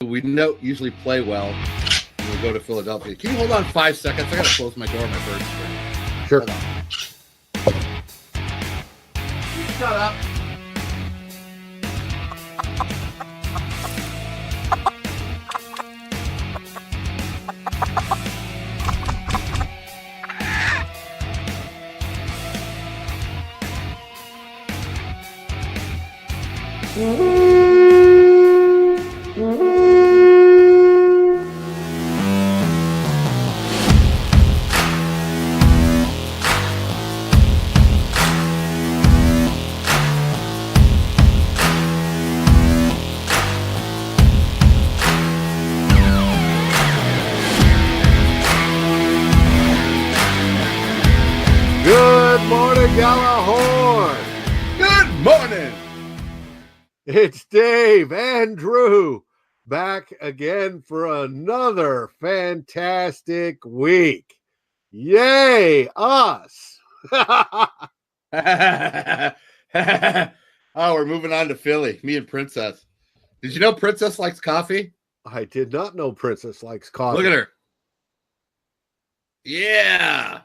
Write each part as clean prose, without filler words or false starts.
we don't usually play well when we go to Philadelphia. Can you hold on 5 seconds? I got to close my door my first. Sure. Shut up. Good morning, Gjallarhorn. Good morning. It's Dave and Drew back again for another fantastic week. Yay, us. Oh, we're moving on to Philly. Me and Princess. Did you know Princess likes coffee? I did not know Princess likes coffee. Look at her. Yeah.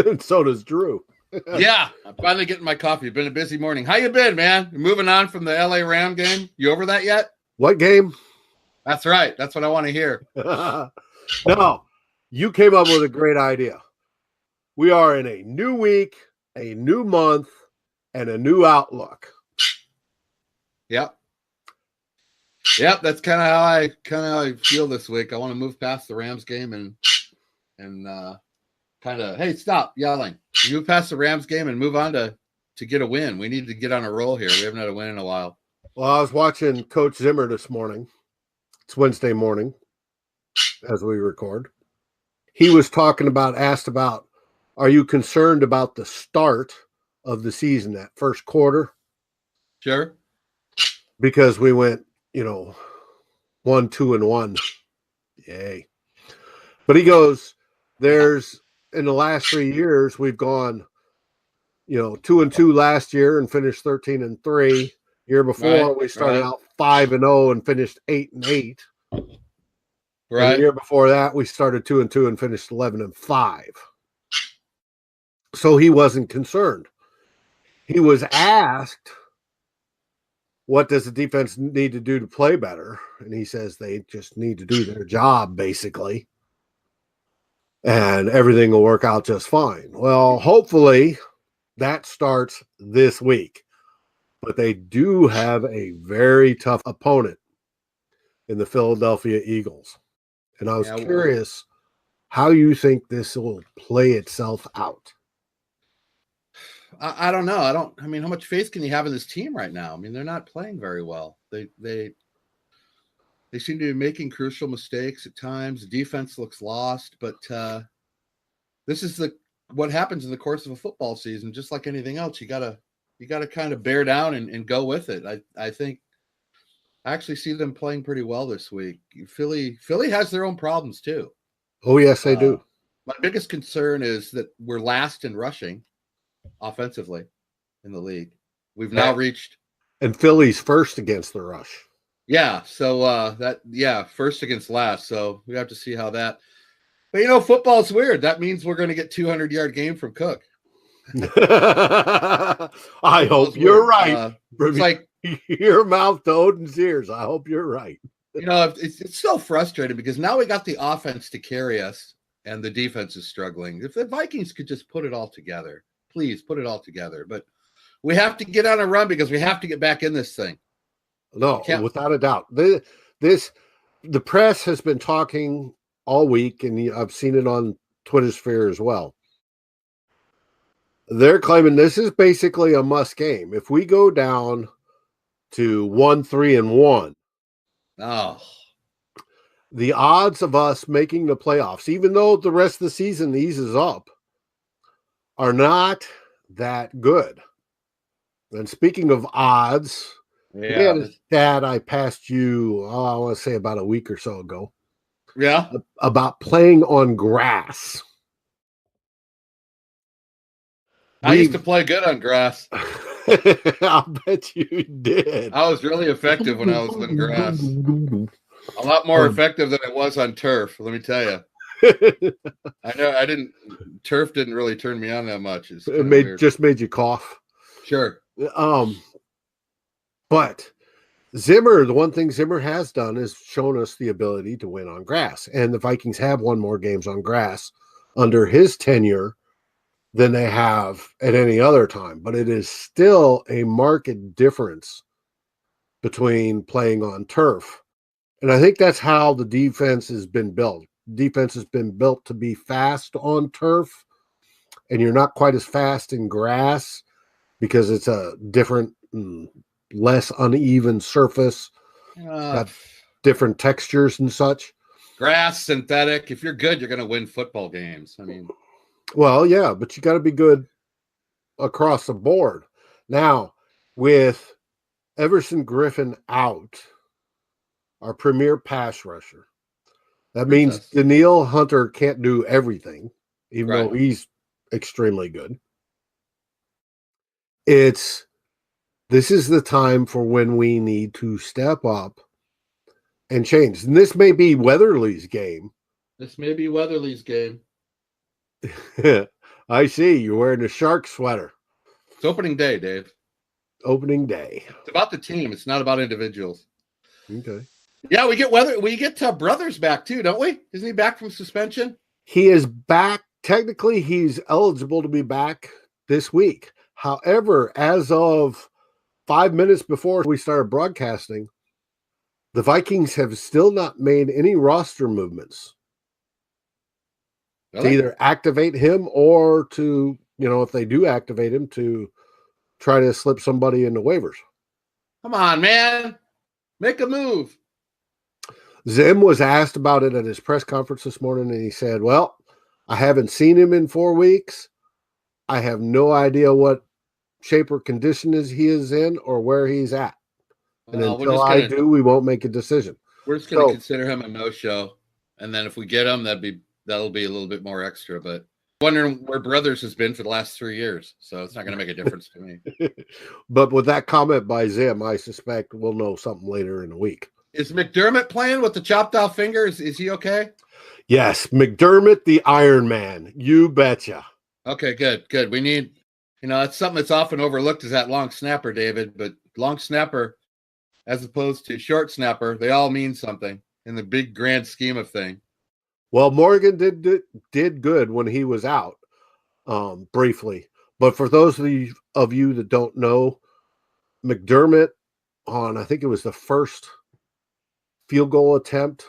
And so does Drew. Yeah. I'm finally getting my coffee. Been a busy morning. How you been, man? You're moving on from the LA Ram game. You over that yet? What game? That's right. That's what I want to hear. No, you came up with a great idea. We are in a new week, a new month, and a new outlook. Yep. That's kind of how I feel this week. I want to move past the Rams game and kind of, hey, stop yelling. Move past the Rams game and move on to get a win. We need to get on a roll here. We haven't had a win in a while. Well, I was watching Coach Zimmer this morning. It's Wednesday morning as we record. He was asked about, are you concerned about the start of the season, that first quarter? Sure. Because we went, 1-2-1. Yay. But he goes, in the last 3 years, we've gone, 2-2 last year and finished 13-3. Year before, we started out 5-0 and finished 8-8. Right. And the year before that, we started 2-2 and finished 11-5. So he wasn't concerned. He was asked, what does the defense need to do to play better? And he says they just need to do their job, basically. And everything will work out just fine. Well, hopefully that starts this week. But they do have a very tough opponent in the Philadelphia Eagles. And I was curious how you think this will play itself out. I don't know. I mean, how much faith can you have in this team right now? I mean, they're not playing very well. They seem to be making crucial mistakes at times. The defense looks lost, but this is what happens in the course of a football season. Just like anything else, you gotta kind of bear down and go with it. I think I actually see them playing pretty well this week. Philly has their own problems too. Oh yes, they do. My biggest concern is that we're last in rushing offensively in the league. We've now reached, and Philly's first against the rush. Yeah. So first against last. So we have to see how that. But football's weird. That means we're going to get 200-yard game from Cook. I hope you're right. It's like your mouth to Odin's ears. I hope you're right. It's so frustrating because now we got the offense to carry us and the defense is struggling. If the Vikings could just put it all together, please put it all together. But we have to get on a run because we have to get back in this thing. No, without a doubt. The press has been talking all week, and I've seen it on Twitter sphere as well. They're claiming this is basically a must game. If we go down to 1-3-1, the odds of us making the playoffs, even though the rest of the season eases up, are not that good. And speaking of odds, we had a stat I passed you, I want to say about a week or so ago. Yeah. About playing on grass. I used to play good on grass. I'll bet you did. I was really effective when I was in grass. A lot more effective than it was on turf, let me tell you. I know turf didn't really turn me on that much. Just made you cough. Sure. But Zimmer, the one thing Zimmer has done is shown us the ability to win on grass. And the Vikings have won more games on grass under his tenure than they have at any other time. But it is still a marked difference between playing on turf. And I think that's how the defense has been built. Defense has been built to be fast on turf, and you're not quite as fast in grass because it's a different, less uneven surface, got different textures and such. Grass, synthetic. If you're good, you're going to win football games. I mean, well, yeah, but you got to be good across the board. Now, with Everson Griffin out, our premier pass rusher, that means Danielle Hunter can't do everything, even though he's extremely good. This is the time for when we need to step up and change. And this may be Weatherly's game. I see. You're wearing a Shark sweater. It's opening day, Dave. Opening day. It's about the team. It's not about individuals. Okay. Yeah, we get Brothers back too, don't we? Isn't he back from suspension? He is back. Technically, he's eligible to be back this week. However, as of 5 minutes before we started broadcasting, the Vikings have still not made any roster movements to either activate him or to, if they do activate him, to try to slip somebody into waivers. Come on, man. Make a move. Zim was asked about it at his press conference this morning, and he said, well, I haven't seen him in 4 weeks. I have no idea what shape or condition he is in or where he's at. And until I do, we won't make a decision. We're just going to consider him a no-show. And then if we get him, that'll be a little bit more extra. But I'm wondering where Brothers has been for the last 3 years. So it's not going to make a difference to me. But with that comment by Zim, I suspect we'll know something later in the week. Is McDermott playing with the chopped off fingers? Is he okay? Yes, McDermott, the Iron Man. You betcha. Okay, good. We need, that's something that's often overlooked is that long snapper, David. But long snapper, as opposed to short snapper, they all mean something in the big grand scheme of things. Well, Morgan did good when he was out, briefly. But for those of you that don't know, McDermott I think it was the first field goal attempt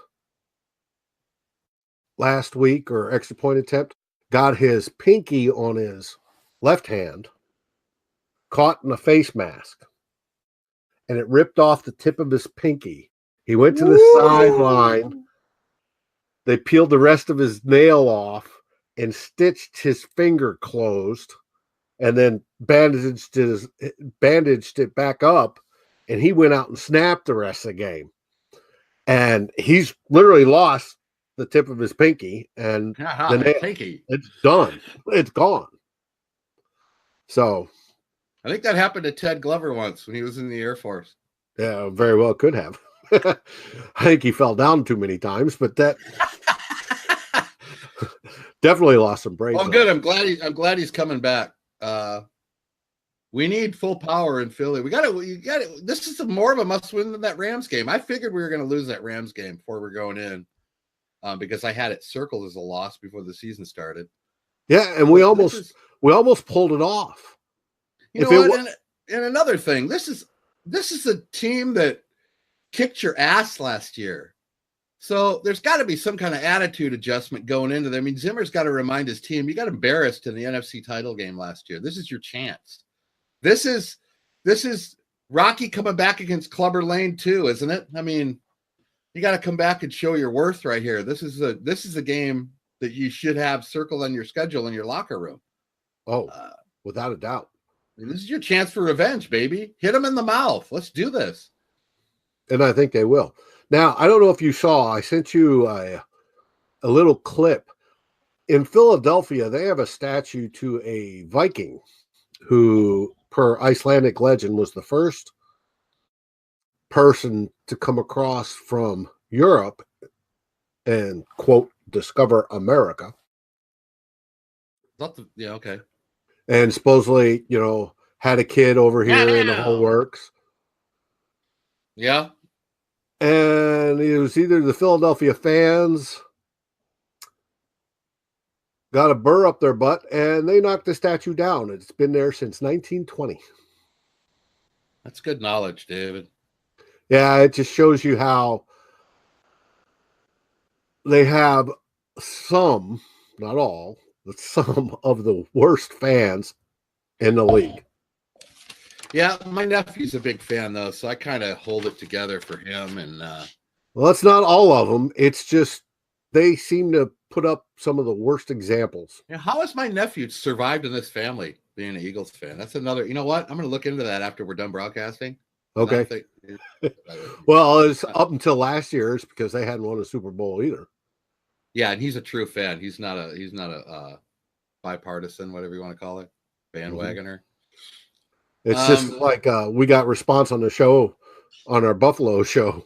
last week or extra point attempt, got his pinky on his left hand, caught in a face mask, and it ripped off the tip of his pinky. He went to the sideline. They peeled the rest of his nail off and stitched his finger closed and then bandaged it back up, and he went out and snapped the rest of the game. And he's literally lost the tip of his pinky, and it's done. It's gone. So I think that happened to Ted Glover once when he was in the Air Force. Yeah, very well could have. I think he fell down too many times, but that definitely lost some brains. Oh, good. I'm glad he's coming back. We need full power in Philly. We got to. This is more of a must-win than that Rams game. I figured we were going to lose that Rams game before we're going in, because I had it circled as a loss before the season started. Yeah, and we almost pulled it off. You know what? And another thing, this is a team that kicked your ass last year. So there's got to be some kind of attitude adjustment going into there. I mean, Zimmer's got to remind his team, you got embarrassed in the NFC title game last year. This is your chance. This is Rocky coming back against Clubber Lane too, isn't it? I mean, you got to come back and show your worth right here. This is a game that you should have circled on your schedule in your locker room. Oh, without a doubt. This is your chance for revenge, baby. Hit them in the mouth. Let's do this. And I think they will. Now, I don't know if you saw, I sent you a little clip. In Philadelphia, they have a statue to a Viking who per Icelandic legend, was the first person to come across from Europe and, quote, discover America. Yeah, okay. And supposedly, had a kid over here in the whole works. Yeah. And it was either the Philadelphia fans got a burr up their butt and they knocked the statue down. It's been there since 1920. That's good knowledge, David. Yeah, it just shows you how they have some, not all, but some of the worst fans in the league. Yeah, my nephew's a big fan, though, so I kind of hold it together for him. And well, it's not all of them. It's just they seem to put up some of the worst examples. yeah, how has my nephew survived in this family being an Eagles fan? That's another. You know what? I'm going to look into that after we're done broadcasting. Okay. Well, it's up until last year. It's because they hadn't won a Super Bowl either. Yeah, and he's a true fan. He's not a bipartisan, whatever you want to call it, bandwagoner. It's just like we got response on the show, on our Buffalo show,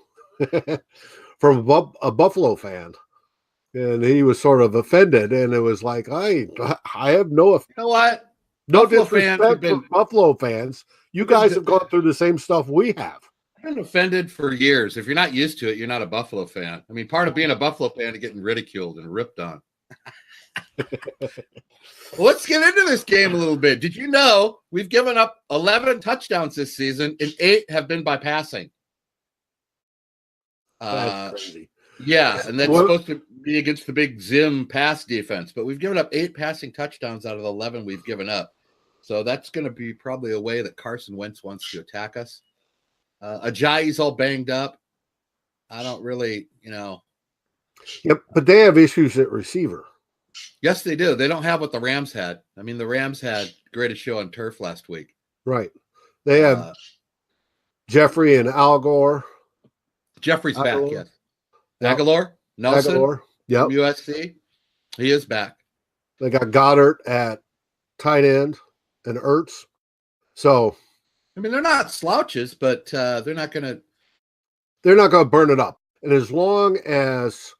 from a Buffalo fan, and he was sort of offended, and it was like, I have no, you know what, no Buffalo disrespect for Buffalo fans. You guys have gone through the same stuff we have. I've been offended for years. If you're not used to it, you're not a Buffalo fan. I mean, part of being a Buffalo fan is getting ridiculed and ripped on. Let's get into this game a little bit. Did you know we've given up 11 touchdowns this season and 8 have been by passing? That's crazy. Yeah, and that's supposed to be against the big Zim pass defense, but we've given up 8 passing touchdowns out of the 11 we've given up. So that's going to be probably a way that Carson Wentz wants to attack us. Ajayi's all banged up. I don't really, Yep, but they have issues at receiver. Yes, they do. They don't have what the Rams had. I mean, the Rams had greatest show on turf last week. Right. They have Jeffrey and Al Gore. Jeffrey's back, yes. Aguilar? Nelson? Aguilar. Yep. USC. He is back. They got Goddard at tight end and Ertz. So, I mean, they're not slouches, but they're not going to burn it up. And as long as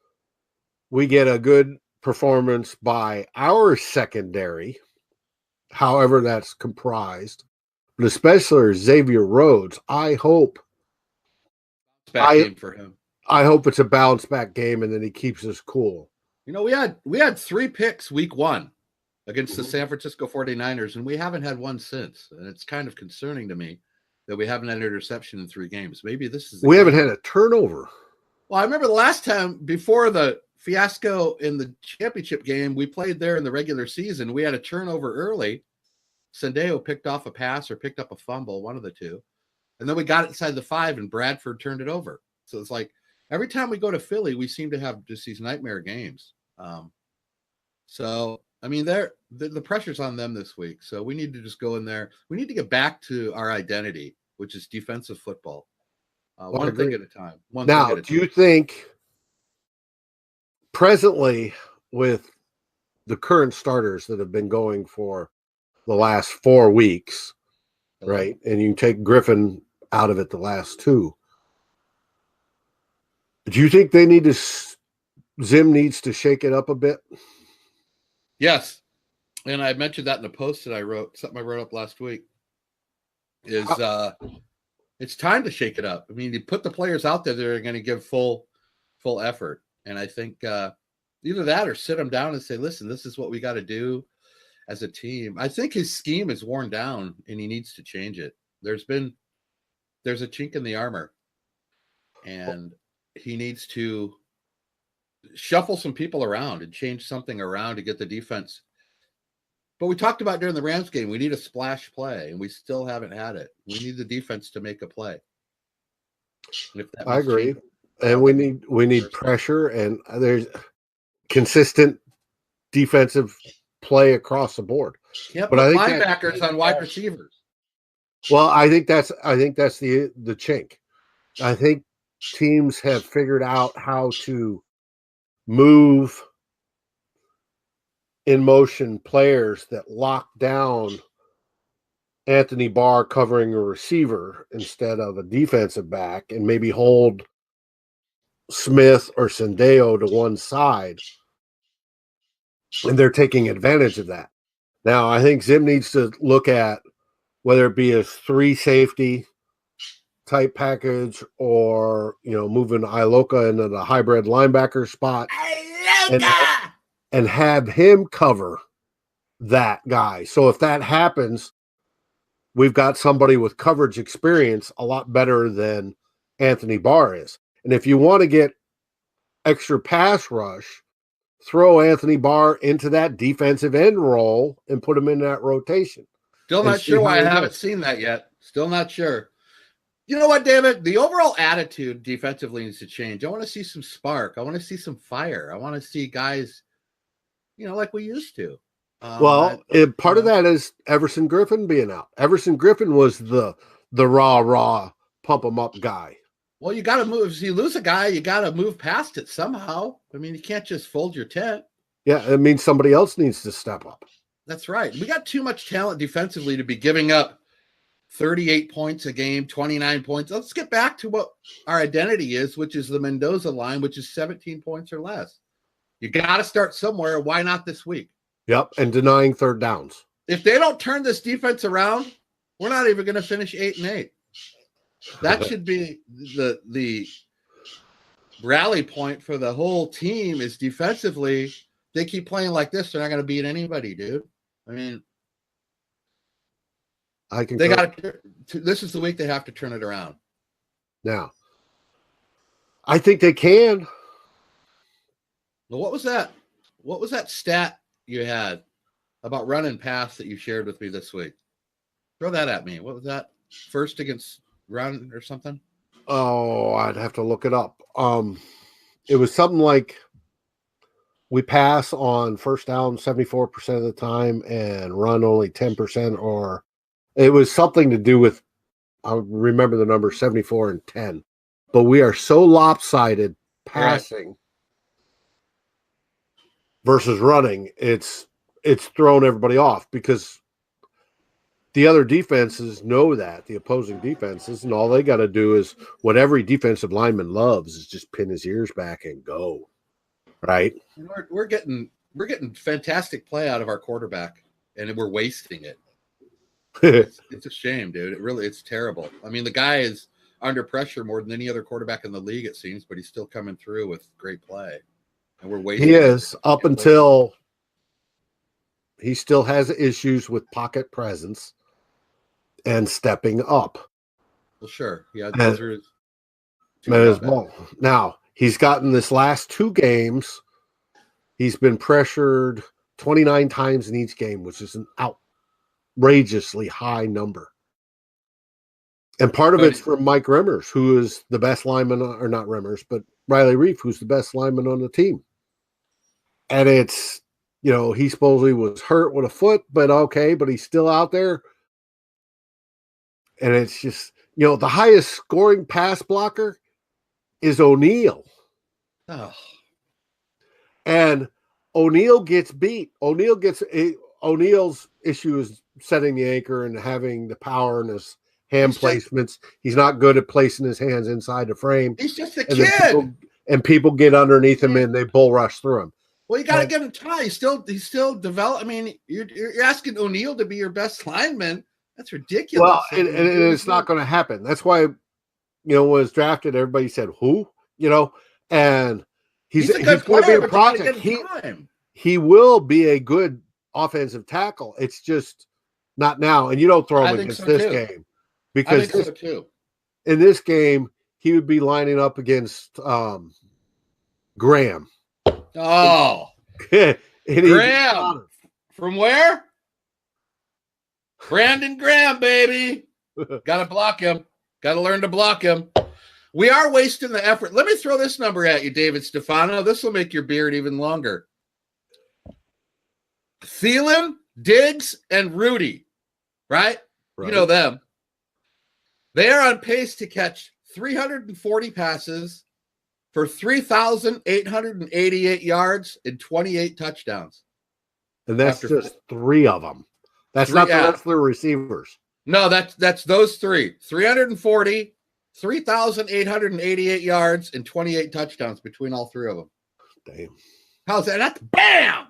we get a good performance by our secondary, however that's comprised, but especially Xavier Rhodes, I hope game for him. I hope it's a bounce back game and then he keeps us cool. We had 3 picks week 1 against the San Francisco 49ers, and we haven't had one since. And it's kind of concerning to me that we haven't had an interception in 3 games. Maybe this is we haven't had a turnover. Well, I remember the last time before the fiasco in the championship game we played there in the regular season, we had a turnover early. Sendeo picked off a pass or picked up a fumble, one of the two. And then we got it inside the 5 and Bradford turned it over. So it's like every time we go to Philly, we seem to have just these nightmare games. So, I mean, the pressure's on them this week. So we need to just go in there. We need to get back to our identity, which is defensive football. One thing at a time. Now, do you think presently with the current starters that have been going for the last 4 weeks, right? And you take Griffin out of it the last 2. Do you think Zim needs to shake it up a bit? Yes. And I mentioned that in a post that I wrote, something I wrote up last week, is it's time to shake it up. I mean, you put the players out there that are going to give full effort. And I think either that or sit them down and say, listen, this is what we got to do as a team. I think his scheme is worn down and he needs to change it. There's a chink in the armor and he needs to shuffle some people around and change something around to get the defense. But we talked about during the Rams game, we need a splash play, and we still haven't had it. We need the defense to make a play. I agree. And we need pressure, and there's consistent defensive play across the board. Yeah, but I think linebackers on wide receivers. Well, I think that's the chink. I think teams have figured out how to move in motion players that lock down Anthony Barr covering a receiver instead of a defensive back and maybe hold Smith or Sendeo to one side. And they're taking advantage of that. Now, I think Zim needs to look at whether it be a 3 safety type package or, moving Iloka into the hybrid linebacker spot and have him cover that guy. So if that happens, we've got somebody with coverage experience a lot better than Anthony Barr is. And if you want to get extra pass rush, throw Anthony Barr into that defensive end role and put him in that rotation. Still not sure why I haven't seen that yet. Still not sure. You know what, David? The overall attitude defensively needs to change. I want to see some spark. I want to see some fire. I want to see guys, like we used to. Part of that is Everson Griffin being out. Everson Griffin was the raw, pump him up guy. Well, you got to move. If you lose a guy, you got to move past it somehow. I mean, you can't just fold your tent. Yeah, it means somebody else needs to step up. That's right. We got too much talent defensively to be giving up 38 points a game, 29 points. Let's get back to what our identity is, which is the Mendoza line, which is 17 points or less. You got to start somewhere. Why not this week? Yep, and denying third downs. If they don't turn this defense around, we're not even going to finish 8-8. That should be the rally point for the whole team is defensively. They keep playing like this, they're not going to beat anybody, dude. I mean, they got to. This is the week they have to turn it around. Now, I think they can. Well, what was that? What was that stat you had about run and pass that you shared with me this week? Throw that at me. What was that? First against run or something? Oh, I'd have to look it up. It was something like we pass on first down 74% of the time and run only 10%, or it was something to do with, I remember the number 74 and 10. But we are so lopsided passing versus running, it's thrown everybody off because the other defenses know that, the opposing defenses, and all they got to do is what every defensive lineman loves is just pin his ears back and go. Right? We're getting fantastic play out of our quarterback, and we're wasting it. It's a shame, dude. It's terrible. I mean, the guy is under pressure more than any other quarterback in the league, it seems, but he's still coming through with great play. And we're wasting. He is up until he still has issues with pocket presence and stepping up. Well, sure. Yeah, now he's gotten this last 2 games. He's been pressured 29 times in each game, which is an outrageously high number. And part of it's from Mike Remmers, who is the best lineman, or not Remmers, but Riley Reef, who's the best lineman on the team. And it's, he supposedly was hurt with a foot, but he's still out there. And it's just, the highest scoring pass blocker is O'Neal. Oh. And O'Neal gets beat. O'Neal's issue is setting the anchor and having the power in his hand placements. He's not good at placing his hands inside the frame. He's just a kid. People get underneath him and they bull rush through him. Well, you got to give him time. He's still develop. I mean, you're asking O'Neal to be your best lineman. That's ridiculous. Well, and it's not going to happen. That's why, when it was drafted, everybody said, who? And he's going to be a project. He will be a good offensive tackle. It's just not now. And you don't throw him against this game. Because in this game, he would be lining up against Graham. Oh. Graham. From where? Brandon Graham, baby. Got to block him. Got to learn to block him. We are wasting the effort. Let me throw this number at you, David Stefano. This will make your beard even longer. Thielen, Diggs, and Rudy, right? You know them. They are on pace to catch 340 passes for 3,888 yards and 28 touchdowns. And that's just 3 of them. That's not the rest of the receivers. No, that's those three. 340, 3,888 yards, and 28 touchdowns between all three of them. Damn. How's that? That's bam!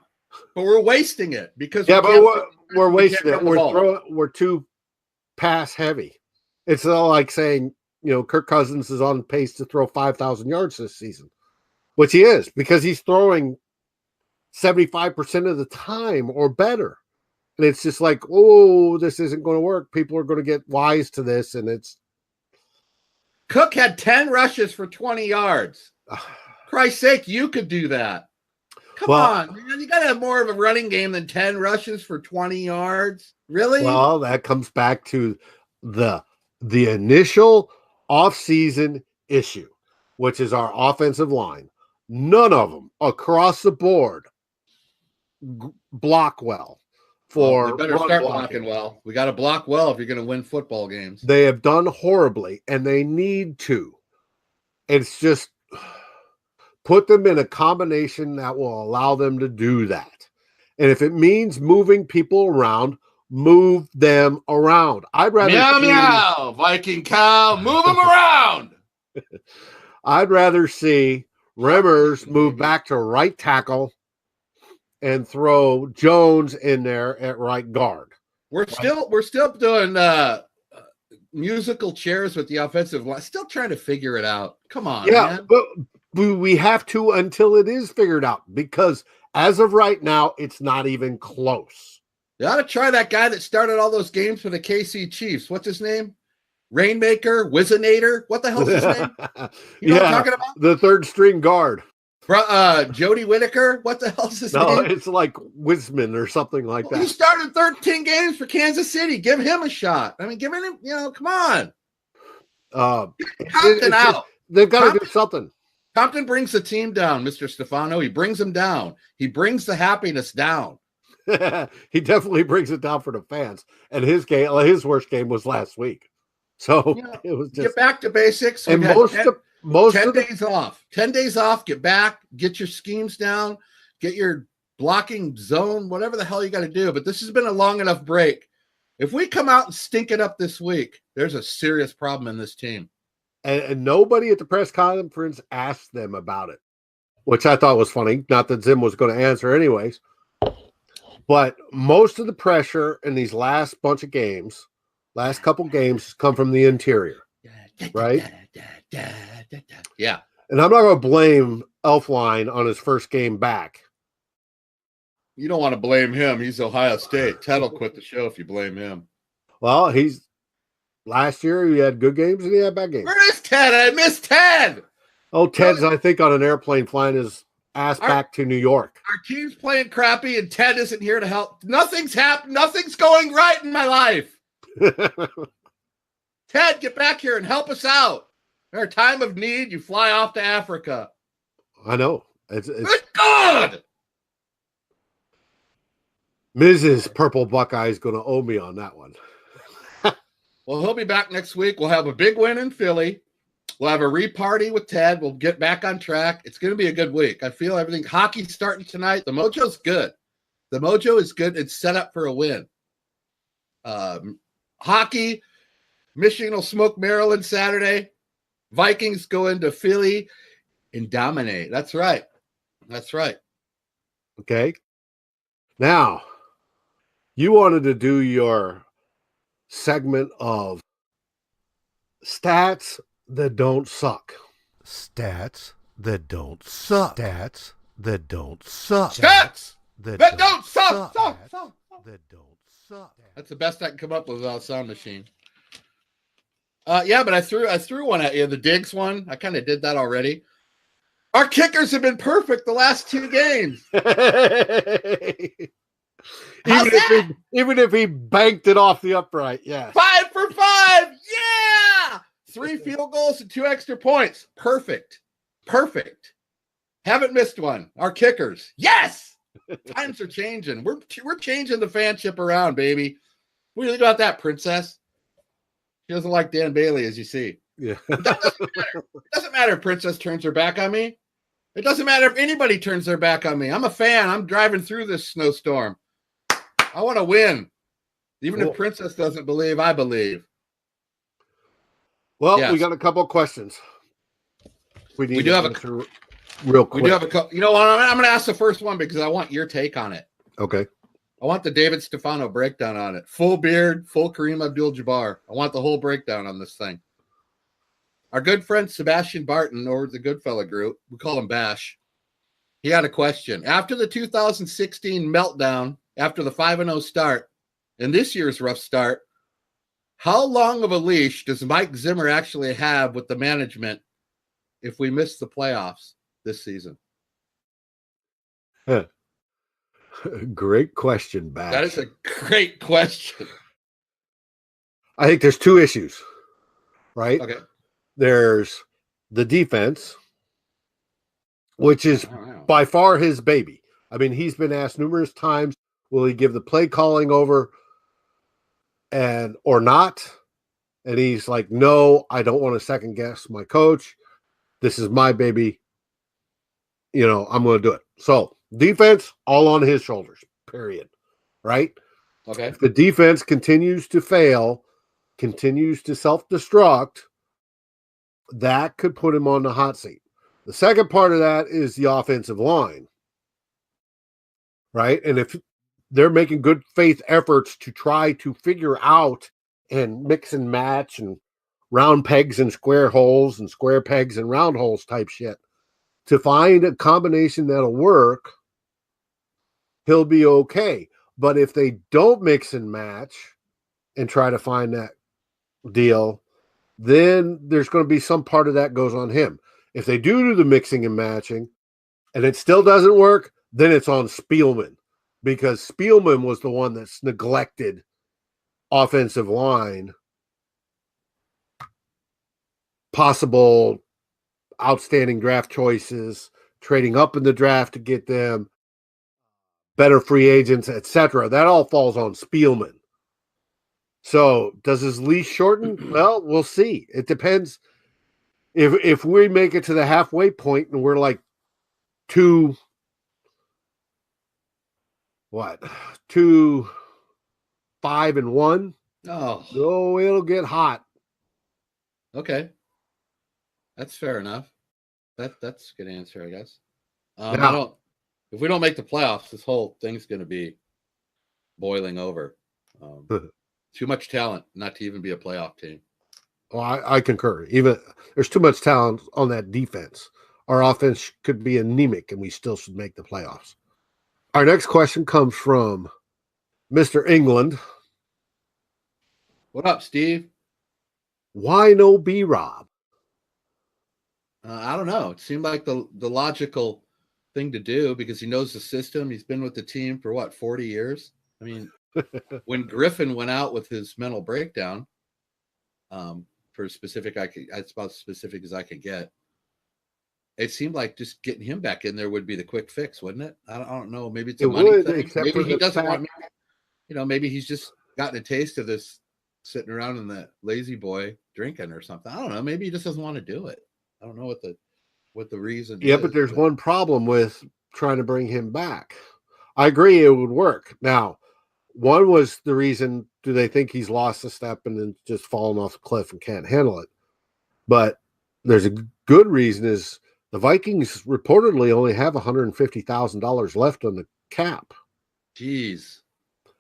But we're wasting it because we're wasting it. We're too pass heavy. It's not like saying, Kirk Cousins is on pace to throw 5,000 yards this season, which he is because he's throwing 75% of the time or better. And it's just like, oh, this isn't going to work. People are going to get wise to this. And it's. Cook had 10 rushes for 20 yards. Christ's sake, you could do that. Come on, man. You got to have more of a running game than 10 rushes for 20 yards. Really? Well, that comes back to the initial offseason issue, which is our offensive line. None of them across the board block well. They better start blocking well. We got to block well if you're going to win football games. They have done horribly, and they need to. It's just put them in a combination that will allow them to do that. And if it means moving people around, move them around. I'd rather meow, Viking cow, move them around. I'd rather see Remmers move back to right tackle and throw Jones in there at right guard. We're still doing musical chairs with the offensive line. Still trying to figure it out. Come on, man. But we have to until it is figured out, because as of right now, it's not even close. You ought to try that guy that started all those games for the KC Chiefs. What's his name? Rainmaker, Wizinator. What the hell's his name? You know what I'm talking about? The third string guard. Jody Whittaker. What the hell's his name? No, it's like Wisman or something like that. He started 13 games for Kansas City. Give him a shot. I mean, give him, come on. Compton out. They've got to do something. Compton brings the team down, Mr. Stefano. He brings them down. He brings the happiness down. He definitely brings it down for the fans. And his worst game was last week. So it was just get back to basics. And most 10 days off. 10 days off. Get back. Get your schemes down. Get your blocking zone. Whatever the hell you got to do. But this has been a long enough break. If we come out and stink it up this week, there's a serious problem in this team. And nobody at the press conference asked them about it, which I thought was funny. Not that Zim was going to answer anyways. But most of the pressure in these last couple games, has come from the interior, right? Yeah. And I'm not going to blame Elfline on his first game back. You don't want to blame him. He's Ohio State. Ted will quit the show if you blame him. Well, last year he had good games and he had bad games. Where is Ted? I miss Ted. Oh, Ted's, I think, on an airplane flying his ass back to New York. Our team's playing crappy and Ted isn't here to help. Nothing's happened. Nothing's going right in my life. Ted, get back here and help us out. In our time of need, you fly off to Africa. I know. It's good. Mrs. Purple Buckeye is going to owe me on that one. Well, he'll be back next week. We'll have a big win in Philly. We'll have a re-party with Ted. We'll get back on track. It's going to be a good week. I feel everything. Hockey's starting tonight. The mojo's good. The mojo is good. It's set up for a win. Hockey, Michigan will smoke Maryland Saturday. Vikings go into Philly and dominate. That's right. That's right. Okay. Now, you wanted to do your segment of stats that don't suck. Stats that don't suck. Stats that don't suck. Stats that don't suck. That don't suck. That's the best I can come up with without a sound machine. Yeah, but I threw one at you, the Diggs one. I kind of did that already. Our kickers have been perfect the last two games. Even if he banked it off the upright, yeah. 5 for 5, yeah! 3 field goals and 2 extra points. Perfect. Haven't missed one. Our kickers, yes! Times are changing. We're changing the fanship around, baby. What do you think about that, Princess? She doesn't like Dan Bailey, as you see. Yeah. That doesn't matter. It doesn't matter if Princess turns her back on me. It doesn't matter if anybody turns their back on me. I'm a fan. I'm driving through this snowstorm. I want to win. Even Cool. if Princess doesn't believe, I believe. Well, Yes. we got a couple of questions. We need We do to have answer real quick. We do have a couple. You know what? I'm going to ask the first one because I want your take on it. Okay. I want the David Stefano breakdown on it. Full beard, full Kareem Abdul-Jabbar. I want the whole breakdown on this thing. Our good friend Sebastian Barton, or the Goodfella group, we call him Bash. He had a question. After the 2016 meltdown, after the 5-0 start, and this year's rough start, how long of a leash does Mike Zimmer actually have with the management if we miss the playoffs this season? Great question, Bash. That is a great question. I think there's two issues, right? Okay. There's the defense, which is by far his baby. I mean, he's been asked numerous times, will he give the play calling over or not? And he's like, no, I don't want to second guess my coach. This is my baby. I'm going to do it. So defense, all on his shoulders, period. Right? Okay. If the defense continues to fail, continues to self-destruct, that could put him on the hot seat. The second part of that is the offensive line. Right? And if they're making good faith efforts to try to figure out and mix and match and round pegs and square holes and square pegs and round holes type shit to find a combination that'll work, he'll be okay. But if they don't mix and match and try to find that deal, then there's going to be some part of that goes on him. If they do the mixing and matching and it still doesn't work, then it's on Spielman, because Spielman was the one that's neglected offensive line, possible outstanding draft choices, trading up in the draft to get them, better free agents, etc. That all falls on Spielman. So does his leash shorten? Well, we'll see. It depends. If we make it to the halfway point and we're like 5-1. Oh, it'll get hot. Okay. That's fair enough. That's a good answer, I guess. If we don't make the playoffs, this whole thing's going to be boiling over. Too much talent not to even be a playoff team. Well, I concur. Even there's too much talent on that defense. Our offense could be anemic, and we still should make the playoffs. Our next question comes from Mr. England. What up, Steve? Why no B-Rob? I don't know. It seemed like the logical thing to do because he knows the system. He's been with the team for 40 years. I mean, when Griffin went out with his mental breakdown, for specific, that's about as specific as I could get. It seemed like just getting him back in there would be the quick fix, wouldn't it? I don't know. Maybe it's a money thing. Maybe he doesn't want. Maybe he's just gotten a taste of this sitting around in the lazy boy drinking or something. I don't know. Maybe he just doesn't want to do it. I don't know what the reason is. But there's one problem with trying to bring him back. I agree it would work. Now, one was the reason, do they think he's lost a step and then just fallen off the cliff and can't handle it? But there's a good reason is the Vikings reportedly only have $150,000 left on the cap. Jeez.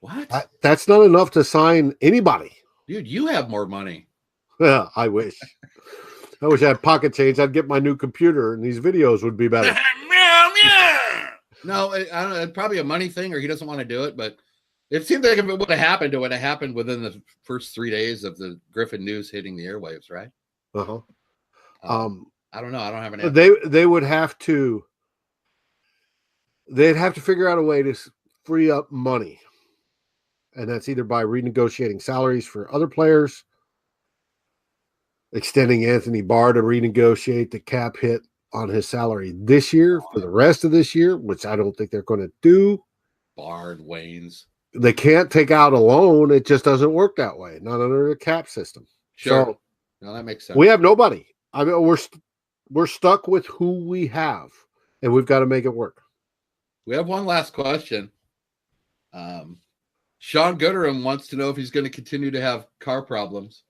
What? That's not enough to sign anybody. Dude, you have more money. Yeah, I wish. I wish I had pocket change. I'd get my new computer and these videos would be better. No, I don't know. It's probably a money thing or he doesn't want to do it, but it seemed like if it would have happened, it would have happened within the first 3 days of the Griffin news hitting the airwaves, right? Uh-huh. I don't know. I don't have an answer. They'd have to figure out a way to free up money. And that's either by renegotiating salaries for other players, extending Anthony Barr to renegotiate the cap hit on his salary this year for the rest of this year, which I don't think they're going to do. Barr and Waynes. They can't take out a loan. It just doesn't work that way. Not under the cap system. Sure. So no, that makes sense. We have nobody. I mean, we're stuck with who we have, and we've got to make it work. We have one last question. Sean Gooderham wants to know if he's going to continue to have car problems.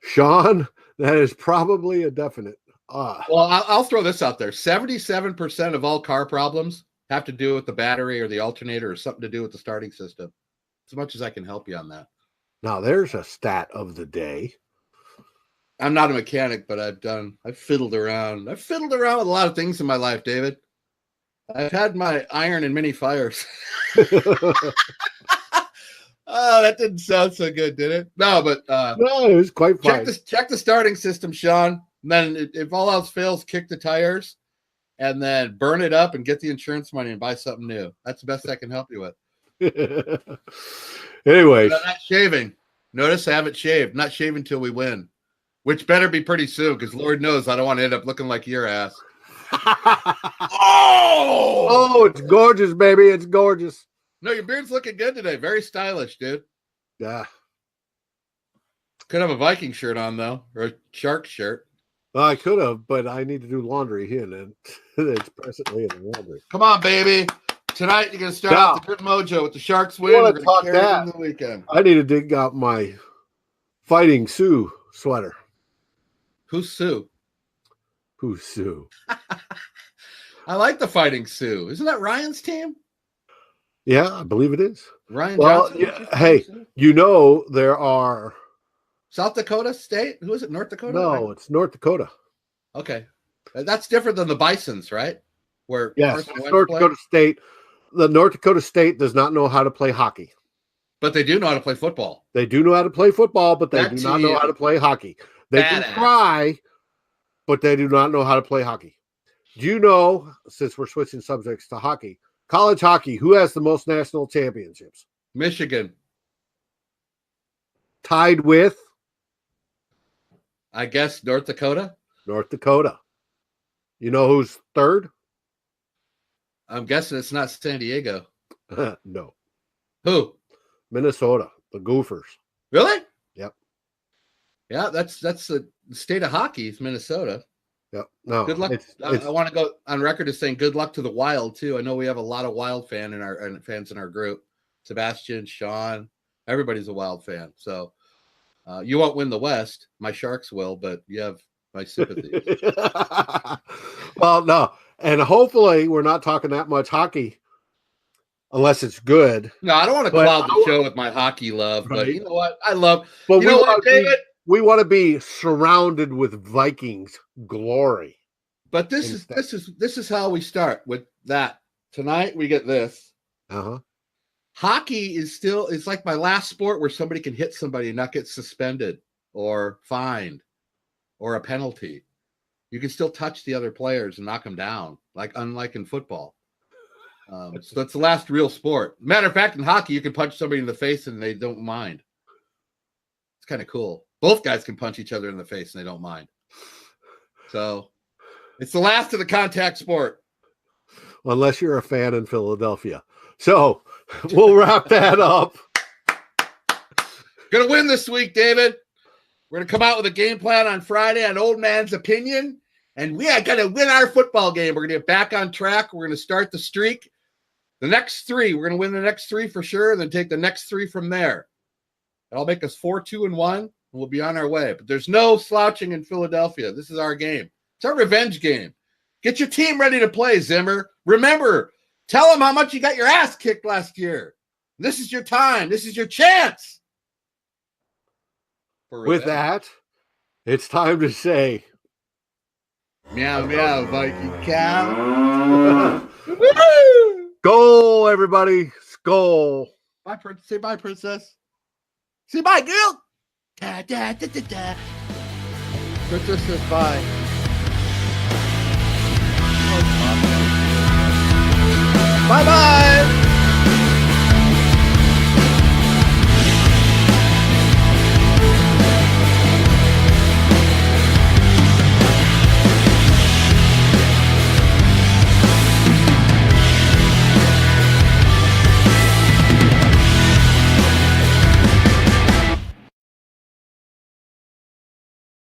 Sean, that is probably a definite. Well, I'll throw this out there. 77% of all car problems have to do with the battery or the alternator or something to do with the starting system. As much as I can help you on that. Now, there's a stat of the day. I'm not a mechanic, but I've fiddled around. I've fiddled around with a lot of things in my life, David. I've had my iron in many fires. Oh, that didn't sound so good, did it? No, but no, it was quite fine. Check the starting system, Sean. And then if all else fails, kick the tires and then burn it up and get the insurance money and buy something new. That's the best I can help you with. Anyways, I'm not shaving. Notice I haven't shaved. Not shaving until we win, which better be pretty soon because Lord knows I don't want to end up looking like your ass. Oh, it's gorgeous, baby. It's gorgeous. No, your beard's looking good today. Very stylish, dude. Yeah. Could have a Viking shirt on though, or a shark shirt. Well, I could have, but I need to do laundry here, and it's presently in the laundry. Come on, baby. Tonight you're gonna start out the good mojo with the Sharks win. We're gonna talk carry it that. into the weekend. I need to dig out my Fighting Sioux sweater. Who's Sue? Who's Sioux? I like the Fighting Sioux. Isn't that Ryan's team? Yeah, I believe it is. Ryan Well, Johnson. yeah, hey, you know there are. South Dakota State? Who is it? North Dakota? No, it's North Dakota. Okay. That's different than the Bisons, right? Where Yes, Carson it's Wentz North played? Dakota State. The North Dakota State does not know how to play hockey. But they do know how to play football. They do know how to play football, but they That do not know team- how to play hockey. They Badass. can try, but they do not know how to play hockey. Do you know, since we're switching subjects to hockey, college hockey, who has the most national championships? Michigan. Tied with I guess North Dakota. North Dakota. You know who's third? I'm guessing it's not San Diego. No. Who? Minnesota, the Gophers. Really? Yep. Yeah, that's the state of hockey is Minnesota. Yep. No. Good luck. I want to go on record as saying good luck to the Wild too. I know we have a lot of Wild fans in our group. Sebastian, Sean, everybody's a Wild fan. So you won't win the West. My Sharks will, but you have my sympathy. Well, no. And hopefully we're not talking that much hockey unless it's good. No, I don't want to But cloud the show with my hockey love, but Right. you know what? I love. But You know what, David? we want to be surrounded with Vikings glory. But this is how we start with that. Tonight we get this. Uh-huh. Hockey is like my last sport where somebody can hit somebody and not get suspended or fined or a penalty. You can still touch the other players and knock them down, unlike in football. So it's the last real sport. Matter of fact, in hockey, you can punch somebody in the face and they don't mind. It's kind of cool. Both guys can punch each other in the face and they don't mind. So it's the last of the contact sport. Unless you're a fan in Philadelphia. So we'll wrap that up. Gonna win this week, David. We're gonna come out with a game plan on Friday on Old Man's Opinion, and we are gonna win our football game. We're gonna get back on track. We're gonna start the streak. The next three, we're gonna win the next three for sure, and then take the next three from there. That'll make us 4-2-1, and we'll be on our way. But there's no slouching in Philadelphia. This is our game. It's our revenge game. Get your team ready to play, Zimmer. Remember, tell them how much you got your ass kicked last year. This is your time. This is your chance. With that, it's time to say meow, meow, Viking cow. Goal, everybody. Skull. Bye, princess. Say bye, princess. Say bye, girl. Da, da, da, da, da. Princess says bye. Bye-bye.